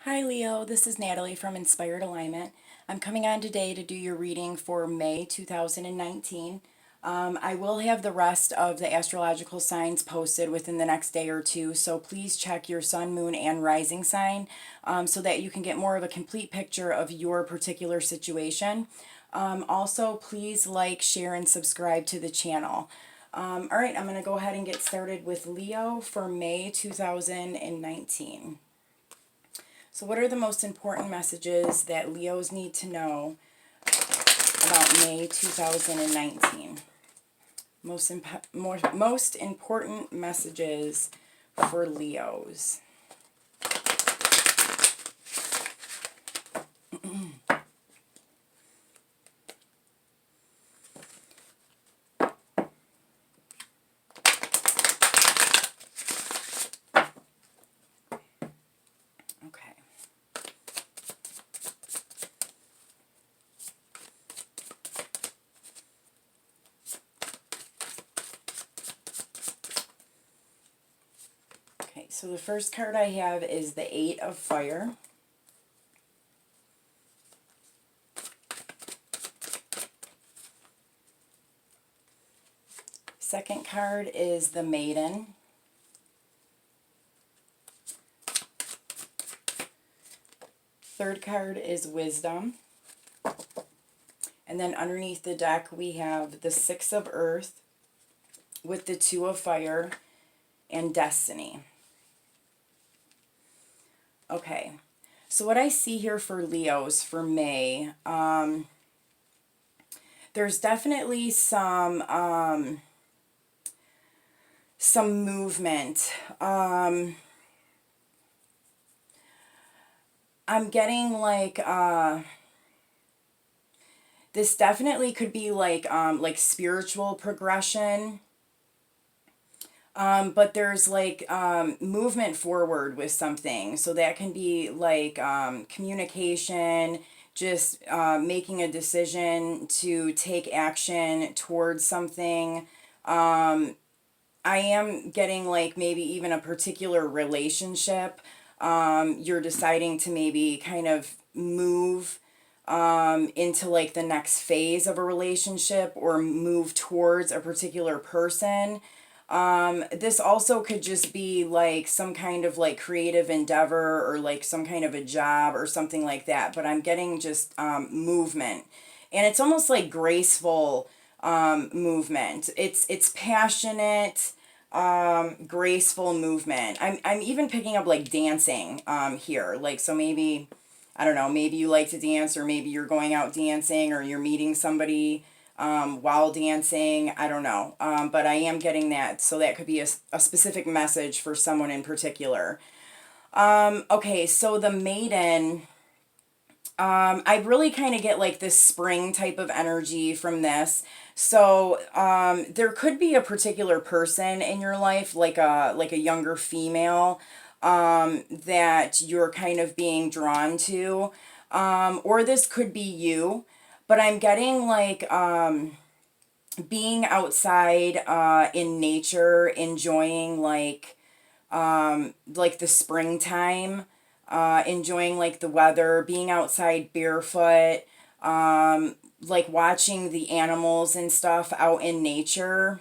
Hi Leo, this is Natalie from Inspired Alignment. I'm coming on today to do your reading for May 2019. I will have the rest of the astrological signs posted within the next day or two, so please check your sun, moon, and rising sign so that you can get more of a complete picture of your particular situation. Also, please like, share, and subscribe to the channel. All right, I'm going to go ahead and get started with Leo for May 2019. So what are the most important messages that Leos need to know about May 2019? Most important messages for Leos. Okay. Okay, so the first card I have is the Eight of Fire. Second card is the Maiden. Third card is Wisdom. And then underneath the deck we have the Six of Earth with the Two of Fire and Destiny. Okay, so what I see here for Leos for May, there's definitely some movement. I'm getting like this definitely could be like spiritual progression. But there's like movement forward with something. So that can be like communication, just making a decision to take action towards something. I am getting like maybe even a particular relationship. You're deciding to maybe kind of move into like the next phase of a relationship or move towards a particular person. This also could just be like some kind of like creative endeavor or like some kind of a job or something like that. But I'm getting just movement. And it's almost like graceful movement. It's passionate, graceful movement. I'm even picking up like dancing here. Like, so maybe, I don't know, maybe you like to dance, or maybe you're going out dancing, or you're meeting somebody while dancing. I don't know. But I am getting that. So that could be a specific message for someone in particular. Okay, so the Maiden, I really kind of get like this spring type of energy from this. So there could be a particular person in your life, like a younger female, that you're kind of being drawn to, or this could be you. But I'm getting like being outside in nature, enjoying like the springtime, enjoying like the weather, being outside barefoot, like watching the animals and stuff out in nature.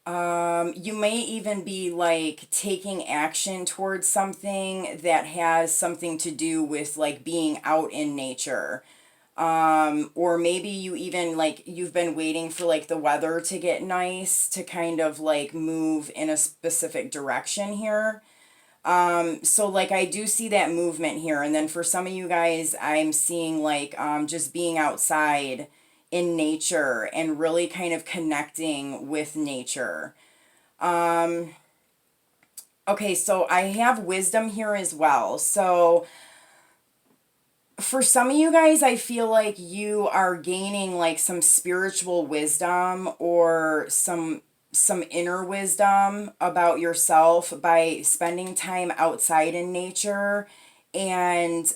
You may even be like taking action towards something that has something to do with like being out in nature. Or maybe you even like you've been waiting for like the weather to get nice to kind of like move in a specific direction here. So like I do see that movement here. And then for some of you guys, I'm seeing like just being outside in nature and really kind of connecting with nature. Okay, so I have wisdom here as well. So for some of you guys, I feel like you are gaining like some spiritual wisdom or some inner wisdom about yourself by spending time outside in nature. And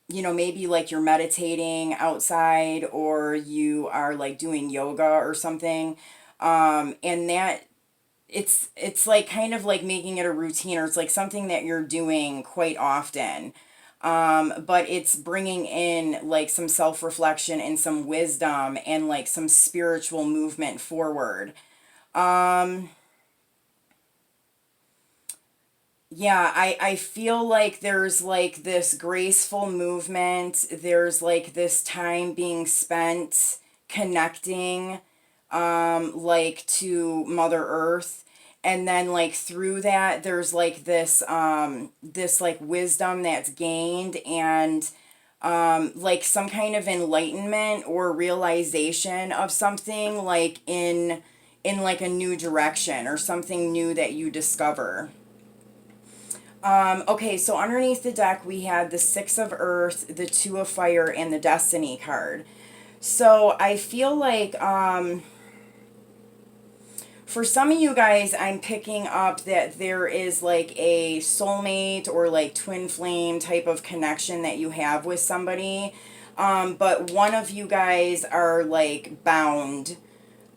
maybe like you're meditating outside, or you are like doing yoga or something. And that it's like kind of like making it a routine, or it's like something that you're doing quite often. But it's bringing in like some self-reflection and some wisdom and like some spiritual movement forward. Um, yeah, I feel like there's like this graceful movement. There's like this time being spent connecting, like to Mother Earth. And then like through that, there's like this like wisdom that's gained, and like some kind of enlightenment or realization of something, like in like a new direction or something new that you discover. Okay, so underneath the deck we had the Six of Earth, the Two of Fire, and the Destiny card. So I feel like for some of you guys, I'm picking up that there is like a soulmate or like twin flame type of connection that you have with somebody. But one of you guys are like bound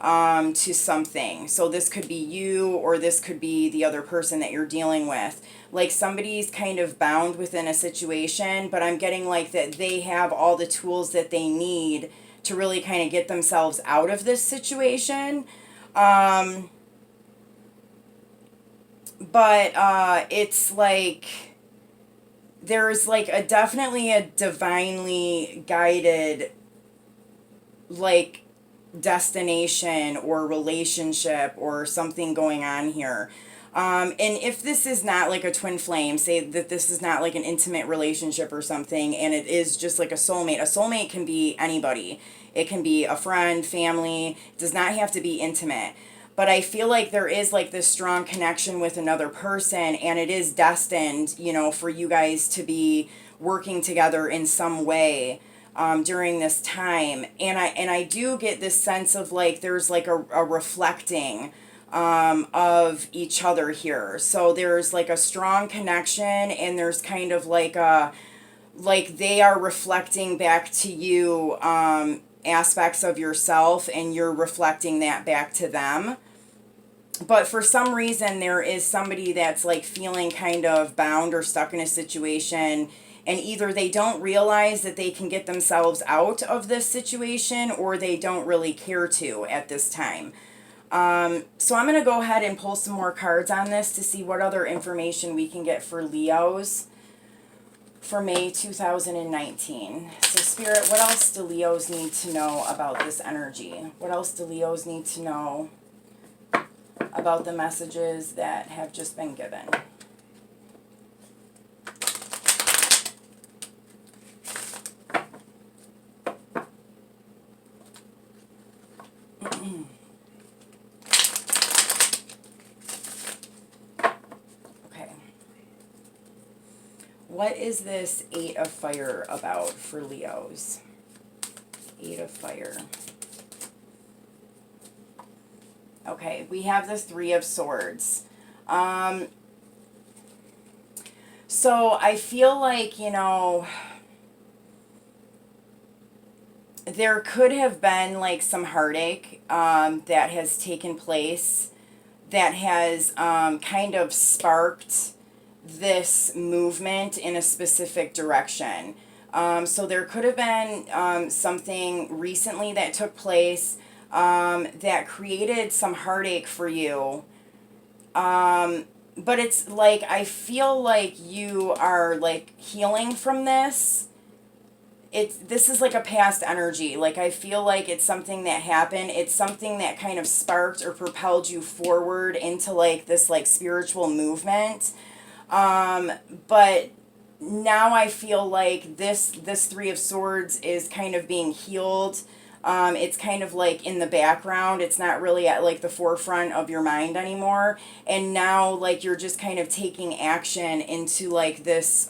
to something. So this could be you, or this could be the other person that you're dealing with. Like somebody's kind of bound within a situation, but I'm getting like that they have all the tools that they need to really kind of get themselves out of this situation. Um, but it's like there's like a definitely a divinely guided like destination or relationship or something going on here. And if this is not like a twin flame, say that this is not like an intimate relationship or something, and it is just like a soulmate can be anybody. It can be a friend, family, it does not have to be intimate. But I feel like there is like this strong connection with another person, and it is destined, you know, for you guys to be working together in some way during this time. And I do get this sense of like there's like a reflecting of each other here. So there's like a strong connection, and there's kind of like they are reflecting back to you aspects of yourself, and you're reflecting that back to them. But for some reason there is somebody that's like feeling kind of bound or stuck in a situation, and either they don't realize that they can get themselves out of this situation, or they don't really care to at this time. So I'm going to go ahead and pull some more cards on this to see what other information we can get for Leos for May 2019. So Spirit, what else do Leos need to know about this energy? What else do Leos need to know about the messages that have just been given? Okay. What is this Eight of Fire about for Leos? Eight of Fire. Okay, we have the Three of Swords. So I feel like, you know, there could have been like some heartache that has taken place that has kind of sparked this movement in a specific direction. So there could have been something recently that took place that created some heartache for you. But it's like I feel like you are like healing from this. This is like a past energy. Like I feel like it's something that happened. It's something that kind of sparked or propelled you forward into like this like spiritual movement. But now I feel like this Three of Swords is kind of being healed. It's kind of like in the background. It's not really at like the forefront of your mind anymore. And now like you're just kind of taking action into like this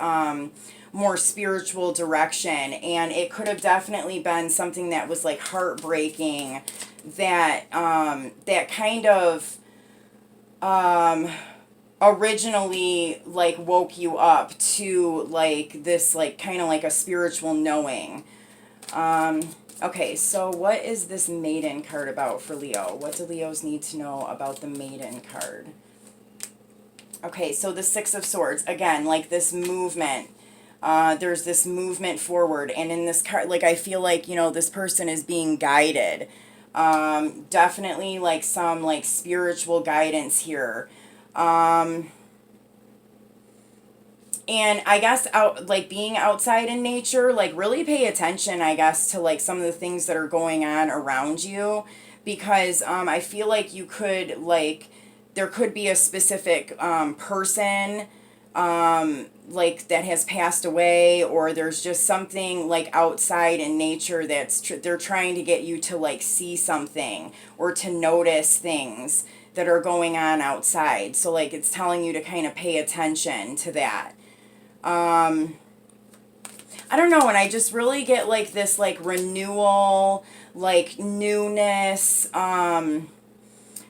more spiritual direction. And it could have definitely been something that was like heartbreaking, that that kind of originally like woke you up to like this like kind of like a spiritual knowing. Okay, so what is this Maiden card about for Leo? What do Leos need to know about the Maiden card? Okay, so the Six of Swords, again, like this movement. There's this movement forward, and in this card, like I feel like, you know, this person is being guided. Definitely like some like spiritual guidance here. And I guess out like being outside in nature, like really pay attention, I guess, to like some of the things that are going on around you, because I feel like you could like there could be a specific person like that has passed away, or there's just something like outside in nature that's they're trying to get you to like see something or to notice things that are going on outside. So like it's telling you to kind of pay attention to that. I don't know, and I just really get like this like renewal, like newness,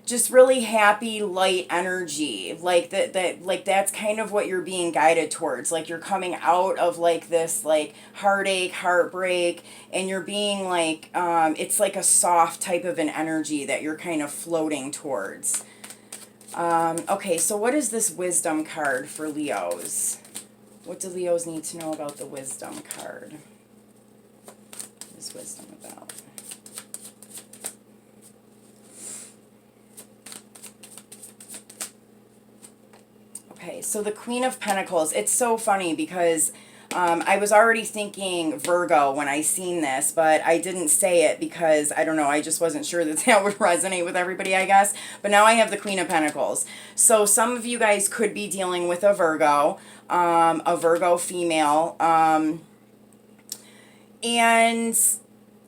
just really happy, light energy. Like that like that's kind of what you're being guided towards. Like you're coming out of like this like heartache, heartbreak, and you're being like it's like a soft type of an energy that you're kind of floating towards. Okay, so what is this wisdom card for Leos? What do Leos need to know about the wisdom card? What is wisdom about? Okay, so the Queen of Pentacles. It's so funny because I was already thinking Virgo when I seen this, but I didn't say it because, I don't know, I just wasn't sure that that would resonate with everybody, I guess. But now I have the Queen of Pentacles. So some of you guys could be dealing with a Virgo female. And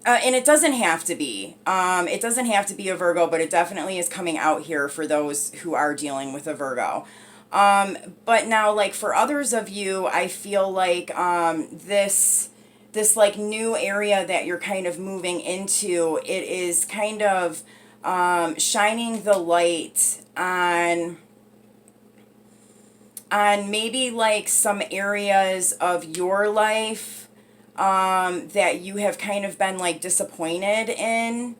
it doesn't have to be. It doesn't have to be a Virgo, but it definitely is coming out here for those who are dealing with a Virgo. But now, like, for others of you, I feel like this like new area that you're kind of moving into, it is kind of shining the light on maybe like some areas of your life that you have kind of been like disappointed in,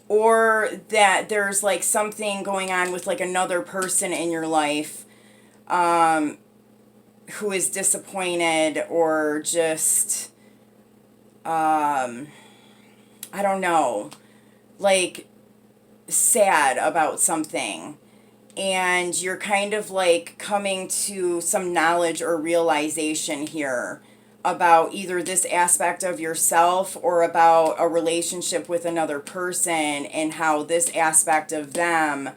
or that there's like something going on with like another person in your life who is disappointed or just I don't know, like sad about something, and you're kind of like coming to some knowledge or realization here about either this aspect of yourself or about a relationship with another person, and how this aspect of them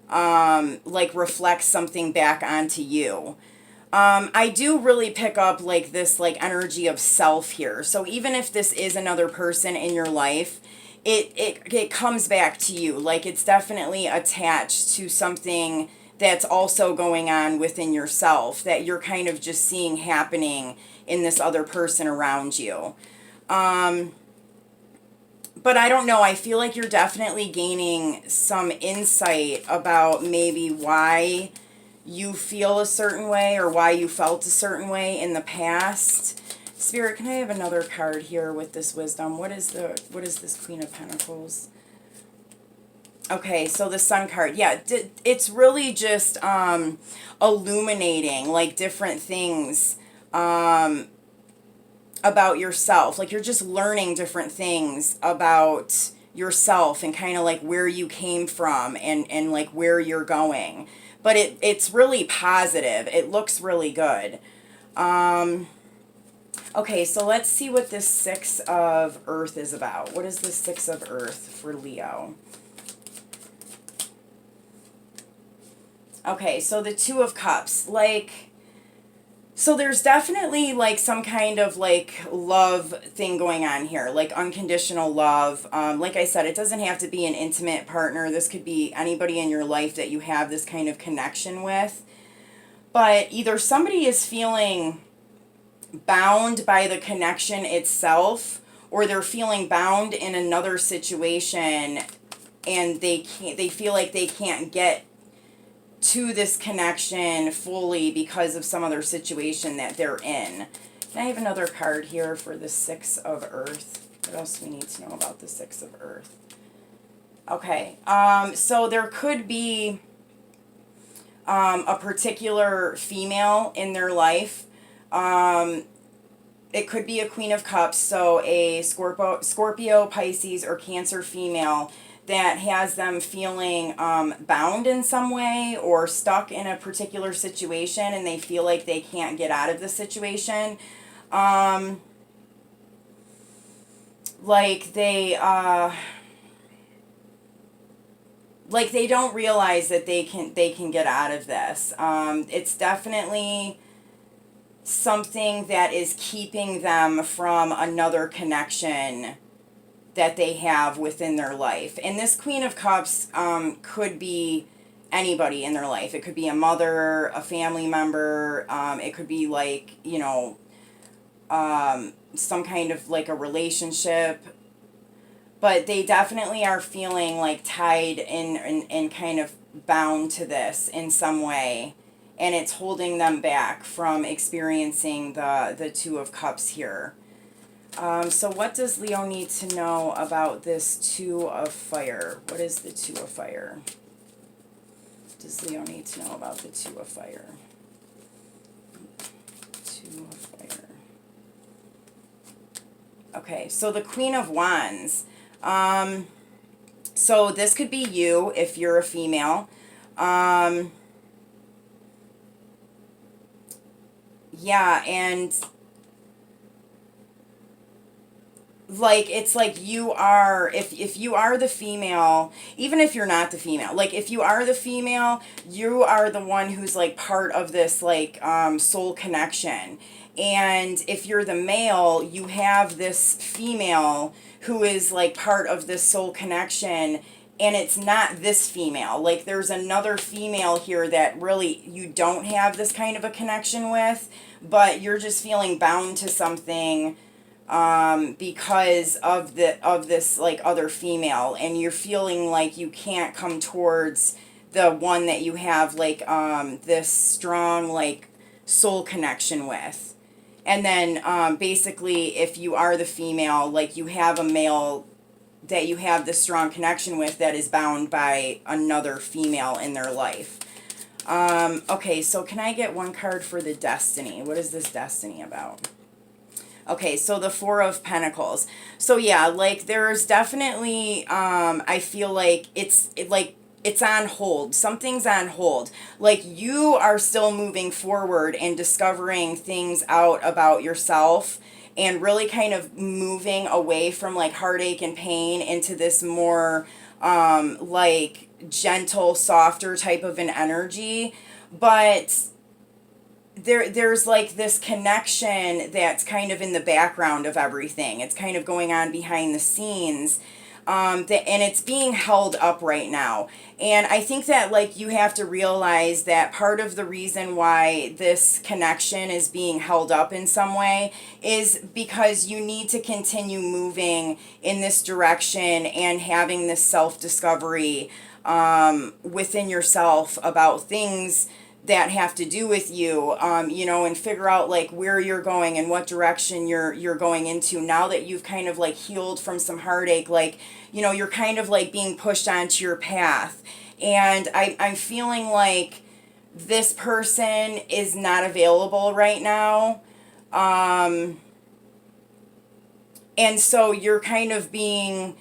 like reflects something back onto you. I do really pick up like this like energy of self here. So even if this is another person in your life, it comes back to you. Like it's definitely attached to something that's also going on within yourself that you're kind of just seeing happening in this other person around you. But I don't know, I feel like you're definitely gaining some insight about maybe why you feel a certain way or why you felt a certain way in the past. Spirit, can I have another card here with this wisdom? What is this Queen of Pentacles? Okay, so the Sun card. Yeah, it's really just illuminating like different things about yourself. Like you're just learning different things about yourself and kind of like where you came from and like where you're going. But it's really positive. It looks really good. Okay, so let's see what this Six of Earth is about. What is the Six of Earth for Leo? Okay, so the Two of Cups. Like, so there's definitely like some kind of like love thing going on here, like unconditional love. Like I said, it doesn't have to be an intimate partner. This could be anybody in your life that you have this kind of connection with. But either somebody is feeling bound by the connection itself, or they're feeling bound in another situation and they feel like they can't get to this connection fully because of some other situation that they're in. I have another card here for the Six of Earth. What else do we need to know about the Six of Earth? Okay, so there could be a particular female in their life. It could be a Queen of Cups, so a Scorpio, Pisces, or Cancer female that has them feeling bound in some way or stuck in a particular situation and they feel like they can't get out of the situation. Like they don't realize that they can get out of this. It's definitely something that is keeping them from another connection that they have within their life. And this Queen of Cups could be anybody in their life. It could be a mother, a family member. It could be like, you know, some kind of like a relationship. But they definitely are feeling like tied and kind of bound to this in some way. And it's holding them back from experiencing the Two of Cups here. So what does Leo need to know about this Two of Fire? What is the Two of Fire? Does Leo need to know about the Two of Fire? Two of Fire. Okay, so the Queen of Wands. So this could be you if you're a female. Yeah, and like it's like you are, if you are the female, even if you're not the female, like if you are the female, you are the one who's like part of this like soul connection. And if you're the male, you have this female who is like part of this soul connection, and it's not this female. Like there's another female here that really you don't have this kind of a connection with, but you're just feeling bound to something because of this like other female, and you're feeling like you can't come towards the one that you have like this strong like soul connection with. And then basically if you are the female, like you have a male that you have this strong connection with that is bound by another female in their life. Okay, so can I get one card for the Destiny? What is this Destiny about? Okay, so the Four of Pentacles. So yeah, like there's definitely, I feel like it's on hold. Something's on hold. Like you are still moving forward and discovering things out about yourself and really kind of moving away from like heartache and pain into this more like gentle, softer type of an energy. But there's like this connection that's kind of in the background of everything. It's kind of going on behind the scenes. And it's being held up right now. And I think that like you have to realize that part of the reason why this connection is being held up in some way is because you need to continue moving in this direction and having this self-discovery within yourself about things that have to do with you, you know, and figure out like where you're going and what direction you're going into now that you've kind of like healed from some heartache. Like, you know, you're kind of like being pushed onto your path. And I'm feeling like this person is not available right now. And so you're kind of being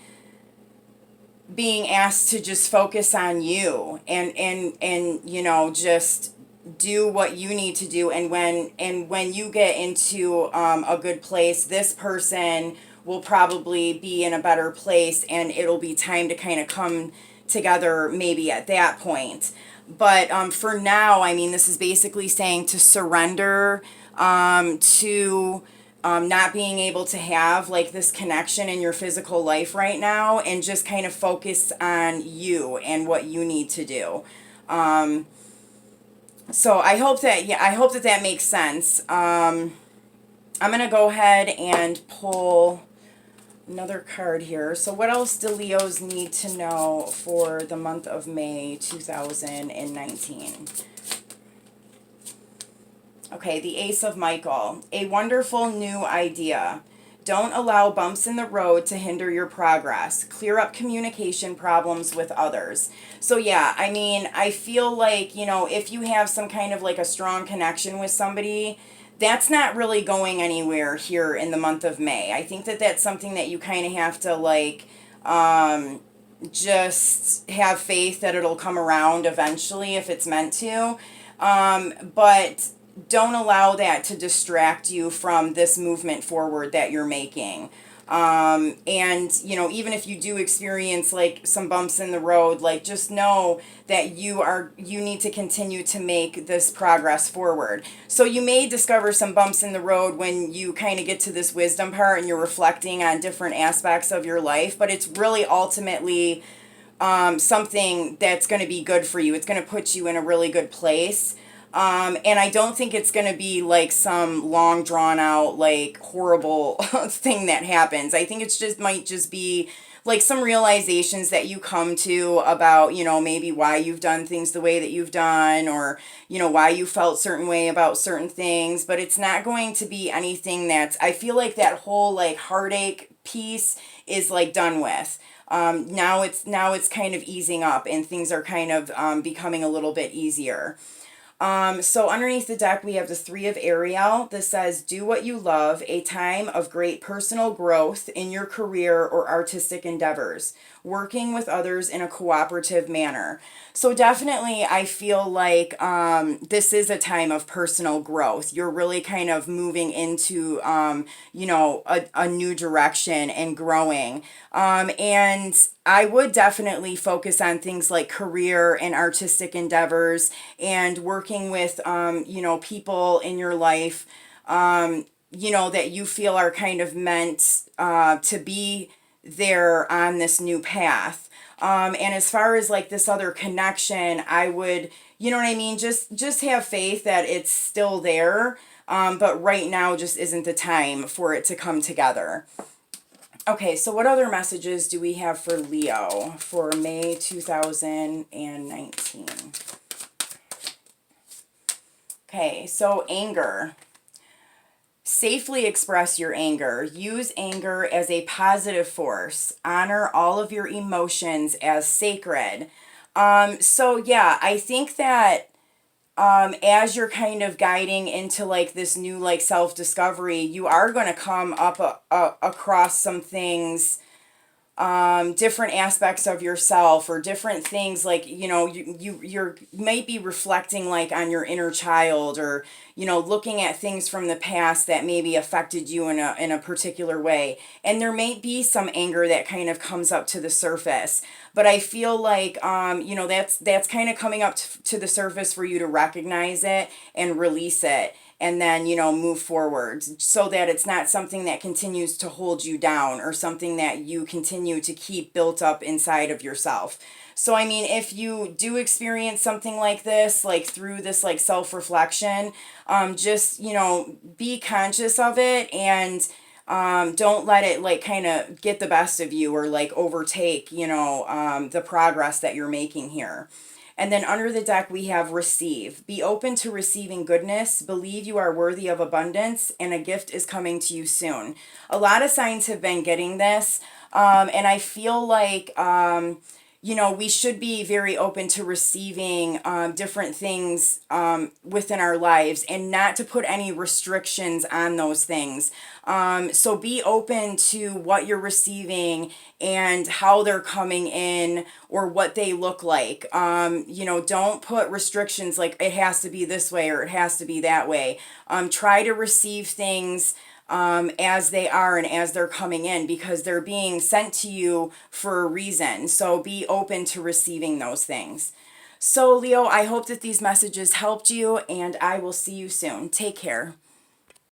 asked to just focus on you and you know just do what you need to do, and when you get into a good place, this person will probably be in a better place and it'll be time to kind of come together maybe at that point. But for now, I mean, this is basically saying to surrender to not being able to have like this connection in your physical life right now, and just kind of focus on you and what you need to do. So I hope that, yeah, I hope that that makes sense. I'm going to go ahead and pull another card here. So what else do Leos need to know for the month of May 2019? Okay, the Ace of Michael. A wonderful new idea. Don't allow bumps in the road to hinder your progress. Clear up communication problems with others. So, yeah, I mean, I feel like, if you have some kind of like a strong connection with somebody, that's not really going anywhere here in the month of May. I think that that's something that you kind of have to like just have faith that it'll come around eventually if it's meant to. But don't allow that to distract you from this movement forward that you're making. And even if you do experience like some bumps in the road, like just know that you need to continue to make this progress forward. So you may discover some bumps in the road when you kind of get to this wisdom part and you're reflecting on different aspects of your life, but it's really ultimately something that's going to be good for you. It's going to put you in a really good place. And I don't think it's going to be like some long drawn out, like horrible thing that happens. I think might just be like some realizations that you come to about, maybe why you've done things the way that you've done, or, why you felt certain way about certain things. But it's not going to be anything I feel like that whole like heartache piece is like done with. Now it's kind of easing up and things are kind of becoming a little bit easier. So underneath the deck, we have the Three of Ariel. This says, do what you love, a time of great personal growth in your career or artistic endeavors, working with others in a cooperative manner. So definitely, I feel like this is a time of personal growth. You're really kind of moving into, a new direction and growing. And I would definitely focus on things like career and artistic endeavors and working with, people in your life, that you feel are kind of meant to be there on this new path. And as far as like this other connection, I would, you know what I mean? Just have faith that it's still there. But right now just isn't the time for it to come together. Okay, so what other messages do we have for Leo for May 2019? Okay, so anger. Safely express your anger. Use anger as a positive force. Honor all of your emotions as sacred. So yeah, I think that as you're kind of guiding into like this new like self-discovery, you are going to come up across some things, different aspects of yourself or different things like, you're might be reflecting like on your inner child, or, looking at things from the past that maybe affected you in a particular way. And there may be some anger that kind of comes up to the surface, but I feel like, that's kind of coming up to the surface for you to recognize it and release it, and then, move forward so that it's not something that continues to hold you down or something that you continue to keep built up inside of yourself. So, I mean, if you do experience something like this, like through this like self-reflection, just, be conscious of it, and don't let it like kind of get the best of you or like overtake, the progress that you're making here. And then under the deck, we have receive. Be open to receiving goodness. Believe you are worthy of abundance, and a gift is coming to you soon. A lot of signs have been getting this. And I feel like, we should be very open to receiving different things within our lives, and not to put any restrictions on those things. So be open to what you're receiving and how they're coming in or what they look like. Don't put restrictions like it has to be this way or it has to be that way. Try to receive things as they are and as they're coming in, because they're being sent to you for a reason. So be open to receiving those things. So Leo, I hope that these messages helped you, and I will see you soon. Take care.